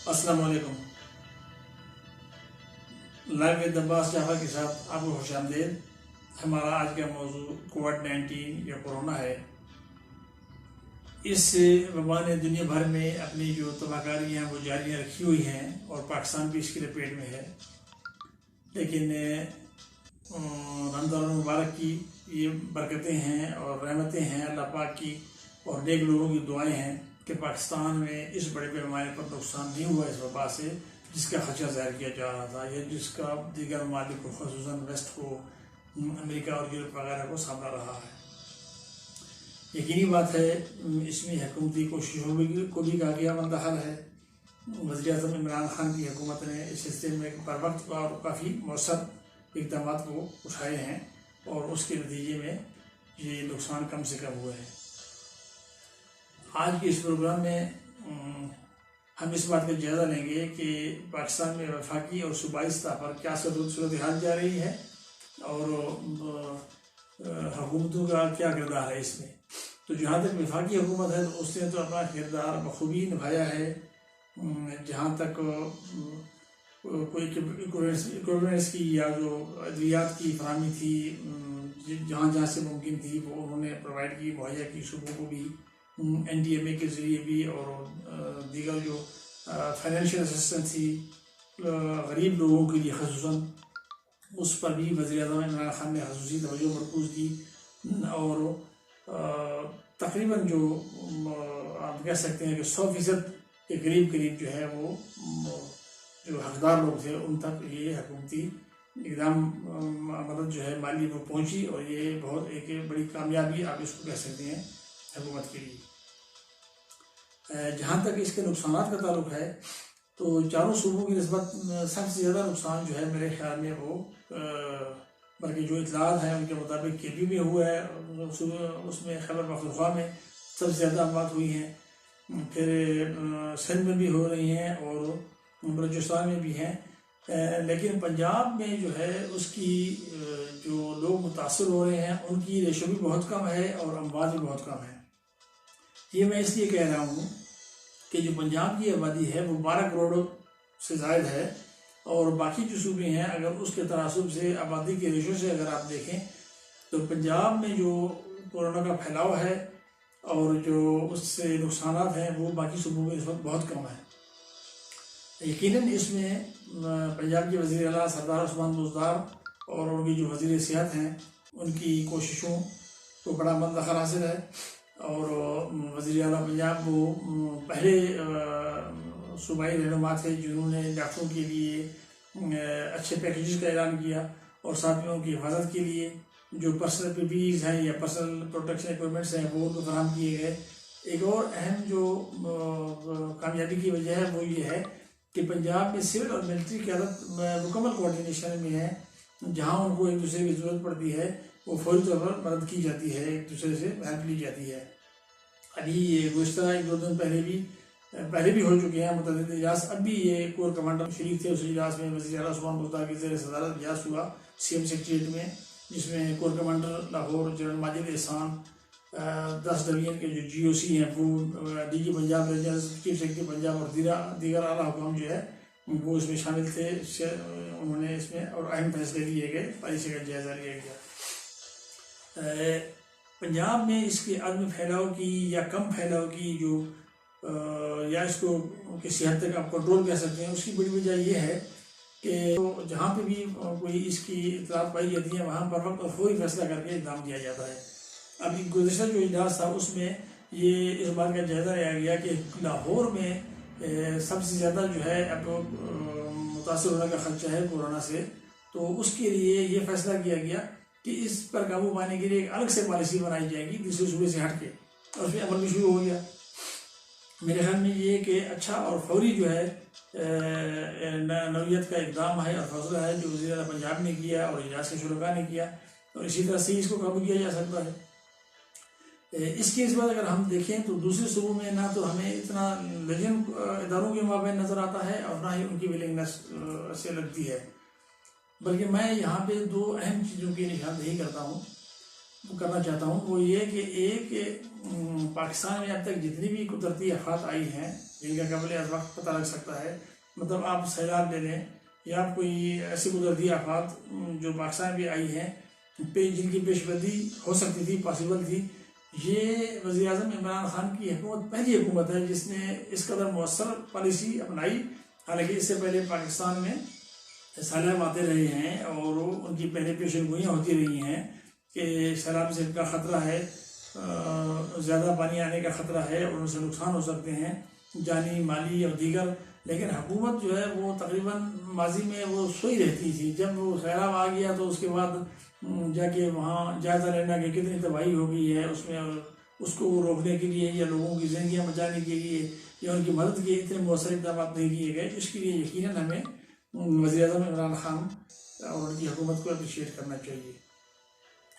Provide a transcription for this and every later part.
السلام علیکم۔ Live with عباس جعفر کے ساتھ آپ کو خوش آمدید۔ ہمارا آج کا موضوع کووڈ-19 یا کورونا ہے۔ اس وبا نے دنیا بھر میں اپنی جو تباہ کاریاں وہ جاری رکھی ہوئی ہیں اور پاکستان بھی اس کی لپیٹ میں ہے، لیکن رمضان المبارک کی یہ برکتیں ہیں اور رحمتیں ہیں اللہ پاک کی، اور نیک لوگوں کی دعائیں ہیں کہ پاکستان میں اس بڑے پیمانے پر نقصان نہیں ہوا اس وبا سے جس کا خدشہ ظاہر کیا جا رہا تھا، یا جس کا دیگر ممالک کو خصوصاً ویسٹ کو، امریکہ اور یورپ وغیرہ کو سامنا رہا ہے۔ یقینی بات ہے اس میں حکومتی کوششوں کو بھی کامیاب منتخب ہے۔ وزیر اعظم عمران خان کی حکومت نے اس سلسلے میں بر وقت اور کافی مؤثر اقدامات کو اٹھائے ہیں، اور اس کے نتیجے میں یہ نقصان کم سے کم ہوئے ہیں۔ آج کے اس پروگرام میں ہم اس بات کا جائزہ لیں گے کہ پاکستان میں وفاقی اور صوبائی سطح پر کیا صورتحال جا رہی ہے، اور حکومتوں کا کیا کردار ہے اس میں۔ تو جہاں تک وفاقی حکومت ہے تو اس نے تو اپنا کردار بخوبی نبھایا ہے۔ جہاں تک کوئی ایکوپمنٹس کی یا جو ادویات کی فراہمی تھی، جہاں جہاں سے ممکن تھی وہ انہوں نے پرووائڈ کی، مہیا کی صوبوں کو بھی، NDMA کے ذریعے بھی، اور دیگر جو فائنینشیل اسسٹنس تھی غریب لوگوں کے لیے خصوصاً، اس پر بھی وزیر اعظم عمران خان نے خصوصی توجہ مرکوز کی، اور تقریباً جو آپ کہہ سکتے ہیں کہ 100% کے قریب جو ہے وہ جو حقدار لوگ تھے ان تک یہ حکومتی اقدام مدد جو ہے مالی وہ پہنچی، اور یہ بہت ایک بڑی کامیابی آپ اس کو کہہ سکتے ہیں حکومت کے لیے۔ جہاں تک اس کے نقصانات کا تعلق ہے تو چاروں صوبوں کی نسبت سب سے زیادہ نقصان جو ہے میرے خیال میں وہ بلکہ جو اطلاعات ہیں ان کے مطابق KP میں ہوا ہے، اس میں خیبر پختونخوا میں سب سے زیادہ اموات ہوئی ہیں، پھر سندھ میں بھی ہو رہی ہیں اور بلوچستان میں بھی ہیں، لیکن پنجاب میں جو ہے اس کی جو لوگ متاثر ہو رہے ہیں ان کی ریشو بھی بہت کم ہے اور اموات بھی بہت کم ہے۔ یہ میں اس لیے کہہ رہا ہوں کہ جو پنجاب کی آبادی ہے وہ 12 کروڑ سے زائد ہے، اور باقی جو صوبے ہیں اگر اس کے تناسب سے آبادی کے ریشو سے اگر آپ دیکھیں تو پنجاب میں جو کورونا کا پھیلاؤ ہے اور جو اس سے نقصانات ہیں وہ باقی صوبوں میں اس وقت بہت کم ہے۔ یقیناً اس میں پنجاب کے وزیر اعلیٰ سردار عثمان بزدار اور ان کی جو وزیر صحت ہیں ان کی کوششوں کو بڑا مدخل حاصل ہے، اور وزیر اعلیٰ پنجاب وہ پہلے صوبائی رہنما تھے جنہوں نے ڈاکٹروں کے لیے اچھے پیکیجز کا اعلان کیا، اور ساتھیوں کی حفاظت کے لیے جو پرسنل PPEs ہیں یا پرسنل پروٹیکشن ایکوپمنٹس ہیں وہ ان کو فراہم کیے گئے۔ ایک اور اہم جو کامیابی کی وجہ ہے وہ یہ ہے کہ پنجاب میں سول اور ملٹری قیادت مکمل کوارڈینیشن میں ہے، جہاں ان کو ایک دوسرے کی ضرورت پڑتی ہے وہ فوری طور پر مدد کی جاتی ہے، ایک دوسرے سے ہیلپ لی جاتی ہے۔ ابھی یہ گزشتہ 1-2 دن پہلے بھی ہو چکے ہیں متعدد اجلاس، اب بھی یہ کور کمانڈر شریک تھے اس اجلاس میں، وزیر اعلیٰ عثمان بزدار کی زیر صدارت اجلاس ہوا CM سیکریٹریٹ میں، جس میں corps commander Lahore general Majid Ahsan, 10 division کے جو GOC ہیں وہ DG Punjab, chief secretary Punjab اور دیگر اعلیٰ حکام جو ہے وہ اس میں شامل تھے۔ انہوں نے اس میں اور اہم فیصلے لیے گئے، پالیسی کا جائزہ لیا گیا۔ پنجاب میں اس کے عدم پھیلاؤ کی یا کم پھیلاؤ کی جو یا اس کو کسی حد تک آپ کنٹرول کہہ سکتے ہیں، اس کی بڑی وجہ یہ ہے کہ جہاں پہ بھی کوئی اس کی اطلاعات پائی جاتی ہیں وہاں پر وقت اور فوری فیصلہ کر کے اقدام کیا جاتا ہے۔ ابھی گزشتہ جو اجلاس تھا اس میں یہ اس بات کا جائزہ لیا گیا کہ لاہور میں سب سے زیادہ جو ہے اب متاثر ہونے کا خدشہ ہے کورونا سے، تو اس کے لیے یہ فیصلہ کیا گیا کہ اس پر قابو پانے کے لیے ایک الگ سے پالیسی بنائی جائے گی دوسرے صوبے سے ہٹ کے، اور اس میں عمل بھی شروع ہو گیا۔ میرے خیال میں یہ کہ اچھا اور فوری جو ہے نوعیت کا اقدام ہے اور فیصلہ ہے جو وزیر اعلیٰ پنجاب نے کیا اور اجلاس کے شرکاء نے کیا، اور اسی طرح سے اس کو قابو کیا جا سکتا ہے۔ اس کے بعد اگر ہم دیکھیں تو دوسرے صوبوں میں نہ تو ہمیں اتنا لجن اداروں کے مابین نظر آتا ہے اور نہ ہی ان کی ولنگنس سے لگتی ہے، بلکہ میں یہاں پہ 2 اہم چیزوں کی نشاندہی کرتا ہوں۔ کرنا چاہتا ہوں وہ یہ کہ ایک پاکستان میں اب تک جتنی بھی قدرتی آفات آئی ہیں جن کا قبل از وقت پتہ لگ سکتا ہے، مطلب آپ سیلاب لے لیں یا کوئی ایسی قدرتی آفات جو پاکستان میں آئی ہیں جن کی پیش بدی ہو سکتی تھی، پاسبل تھی، یہ وزیر اعظم عمران خان کی حکومت پہلی حکومت ہے جس نے اس قدر مؤثر پالیسی اپنائی۔ حالانکہ اس سے پہلے پاکستان میں سیلاب آتے رہے ہیں اور ان کی پہلے پیشن گوئیاں ہوتی رہی ہیں کہ سیلاب سے ان کا خطرہ ہے، زیادہ پانی آنے کا خطرہ ہے اور ان سے نقصان ہو سکتے ہیں جانی، مالی اور دیگر، لیکن حکومت جو ہے وہ تقریباً ماضی میں وہ سوئی رہتی تھی۔ جب وہ سیلاب آ گیا تو اس کے بعد جا کے وہاں جائزہ لینا کہ کتنی تباہی ہو گئی ہے اس میں، اس کو روکنے کے لیے یا لوگوں کی زندگیاں بچانے کے لیے یا ان کی مدد کے اتنے مؤثر اقدامات نہیں کیے گئے۔ اس کے لیے یقیناً ہمیں وزیر اعظم عمران خان اور ان کی حکومت کو اپریشیٹ کرنا چاہیے۔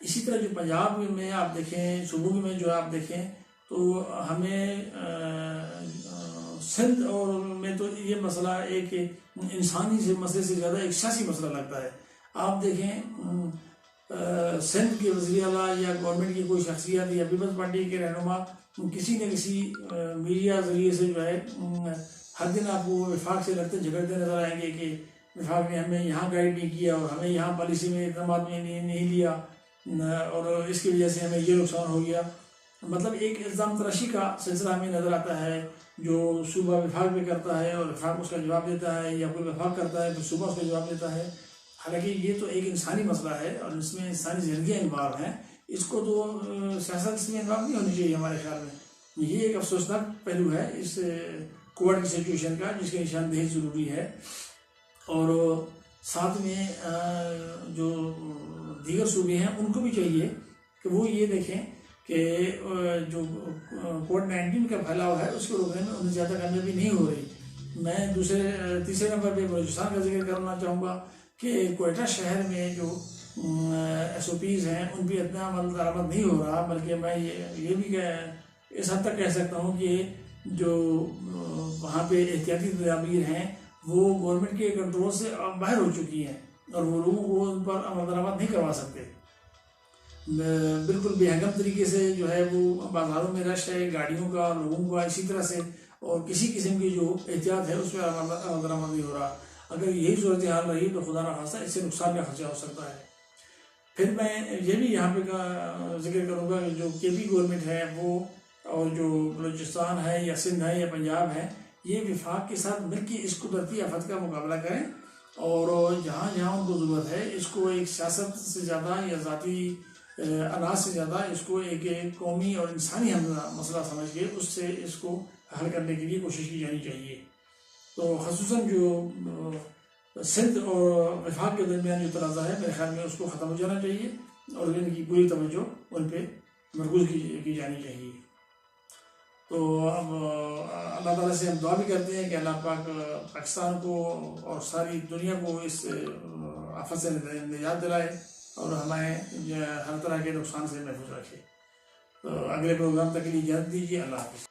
اسی طرح جو پنجاب میں آپ دیکھیں، صوبوں میں جو آپ دیکھیں تو ہمیں سندھ اور میں تو یہ مسئلہ ایک انسانی سے مسئلے سے زیادہ ایک سیاسی مسئلہ لگتا ہے۔ آپ دیکھیں سندھ کے وزیر اعلیٰ یا گورنمنٹ کی کوئی شخصیت یا پیپلز پارٹی کے رہنما کسی نہ کسی میڈیا ذریعے سے جو ہے ہر دن آپ کو وفاق سے لڑتے جھگڑتے نظر آئیں گے کہ وفاق نے ہمیں یہاں گائیڈ نہیں کیا اور ہمیں یہاں پالیسی میں اقدامات میں نہیں لیا اور اس کی وجہ سے ہمیں یہ نقصان ہو گیا۔ مطلب ایک الزام تراشی کا سلسلہ ہمیں نظر آتا ہے جو صوبہ وفاق بھی کرتا ہے اور وفاق اس کا جواب دیتا ہے، یا کوئی وفاق کرتا ہے تو صوبہ اس کا جواب دیتا ہے۔ حالانکہ یہ تو ایک انسانی مسئلہ ہے اور اس میں انسانی زندگیاں انوالو ہیں، اس کو تو سیاست اس میں انوالو نہیں ہونی چاہیے ہمارے خیال میں۔ یہ ایک افسوسناک پہلو ہے اس کووڈ کی سچویشن کا جس کی نشاندہی ضروری ہے۔ اور ساتھ میں جو دیگر صوبے ہیں ان کو بھی چاہیے کہ وہ یہ دیکھیں کہ جو کووڈ-19 کا پھیلاؤ ہے اس کو روکنے میں انہیں زیادہ کامیابی نہیں ہو رہی۔ میں تیسرے نمبر پہ بلوچستان کا ذکر کرنا چاہوں گا کہ کوئٹہ شہر میں جو SOPs ہیں ان پہ اتنا عمل درآمد نہیں ہو رہا، بلکہ میں یہ بھی اس حد تک کہہ سکتا ہوں کہ جو وہاں پہ احتیاطی تدابیر ہیں وہ گورنمنٹ کے کنٹرول سے باہر ہو چکی ہیں اور وہ لوگوں کو ان پر عمل درآمد نہیں کروا سکتے۔ بالکل بے حکم طریقے سے جو ہے وہ بازاروں میں رش ہے گاڑیوں کا، لوگوں کا، اسی طرح سے اور کسی قسم کی جو احتیاط ہے اس پہ عمل درآمد نہیں ہو رہا۔ اگر یہی صورتحال رہی تو خدا نخواستہ اس سے نقصان کا خدشہ ہو سکتا ہے۔ پھر میں یہ بھی یہاں پہ ذکر کروں گا کہ جو KP گورنمنٹ ہے وہ اور جو بلوچستان ہے یا سندھ ہے یا پنجاب ہے، یہ وفاق کے ساتھ مل کے اس قدرتی آفت کا مقابلہ کریں اور جہاں جہاں ان کو ضرورت ہے اس کو ایک سیاست سے زیادہ یا ذاتی اناج سے زیادہ اس کو ایک قومی اور انسانی مسئلہ سمجھ کے اس سے اس کو حل کرنے کے لیے کوشش کی جانی چاہیے۔ تو خصوصاً جو سندھ اور وفاق کے درمیان جو تنازع ہے میرے خیال میں اس کو ختم ہو جانا چاہیے اور ان کی پوری توجہ ان پہ مرکوز کی جانی چاہیے۔ تو اب اللہ تعالیٰ سے ہم دعا بھی کرتے ہیں کہ اللہ پاک پاکستان کو اور ساری دنیا کو اس آفت سے نجات دلائے اور ہمیں ہر طرح کے نقصان سے محفوظ رکھے۔ تو اگلے پروگرام تک کے لیے اجازت دیجیے۔ اللہ حافظ۔